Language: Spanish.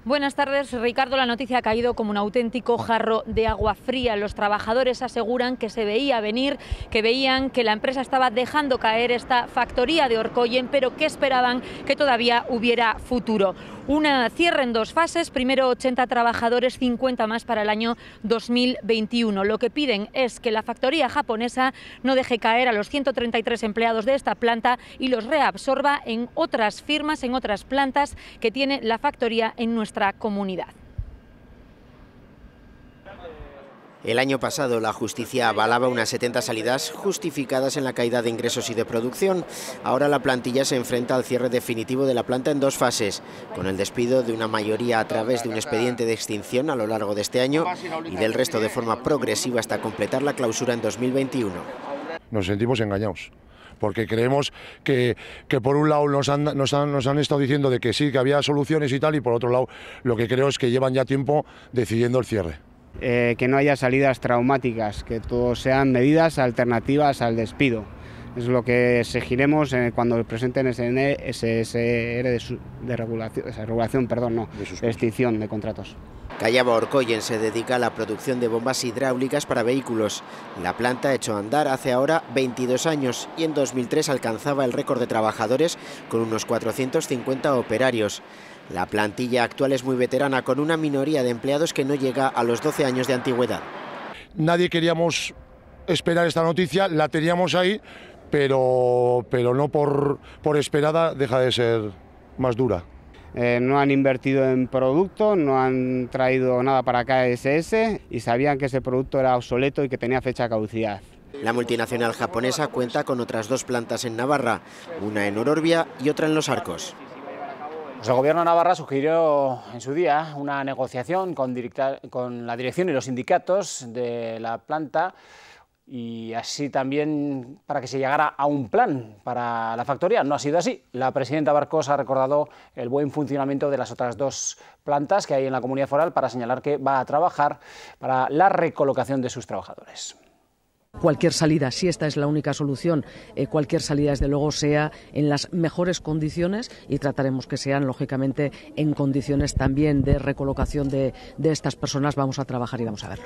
Buenas tardes, Ricardo. La noticia ha caído como un auténtico jarro de agua fría. Los trabajadores aseguran que se veía venir, que veían que la empresa estaba dejando caer esta factoría de Orkoyen, pero que esperaban que todavía hubiera futuro. Una cierre en dos fases, primero 80 trabajadores, 50 más para el año 2021. Lo que piden es que la factoría japonesa no deje caer a los 133 empleados de esta planta y los reabsorba en otras firmas, en otras plantas que tiene la factoría en nuestra comunidad. El año pasado la justicia avalaba unas 70 salidas justificadas en la caída de ingresos y de producción. Ahora la plantilla se enfrenta al cierre definitivo de la planta en dos fases, con el despido de una mayoría a través de un expediente de extinción a lo largo de este año y del resto de forma progresiva hasta completar la clausura en 2021. Nos sentimos engañados, porque creemos que por un lado nos han estado diciendo de que sí, que había soluciones y tal, y por otro lado lo que creo es que llevan ya tiempo decidiendo el cierre. Que no haya salidas traumáticas, que todo sean medidas alternativas al despido. Es lo que exigiremos cuando presenten ese de extinción de contratos. Callaba Orkoyen se dedica a la producción de bombas hidráulicas para vehículos. La planta echó a andar hace ahora 22 años y en 2003 alcanzaba el récord de trabajadores con unos 450 operarios. La plantilla actual es muy veterana, con una minoría de empleados que no llega a los 12 años de antigüedad. Nadie queríamos esperar esta noticia, la teníamos ahí, pero no por esperada deja de ser más dura. No han invertido en producto, no han traído nada para KSS y sabían que ese producto era obsoleto y que tenía fecha de caducidad. La multinacional japonesa cuenta con otras dos plantas en Navarra, una en Ororbia y otra en Los Arcos. Pues el Gobierno de Navarra sugirió en su día una negociación con la dirección y los sindicatos de la planta y así también para que se llegara a un plan para la factoría. No ha sido así. La presidenta Barcos ha recordado el buen funcionamiento de las otras dos plantas que hay en la comunidad foral para señalar que va a trabajar para la recolocación de sus trabajadores. Cualquier salida, si esta es la única solución, cualquier salida desde luego sea en las mejores condiciones y trataremos que sean lógicamente en condiciones también de recolocación de estas personas. Vamos a trabajar y vamos a verlo.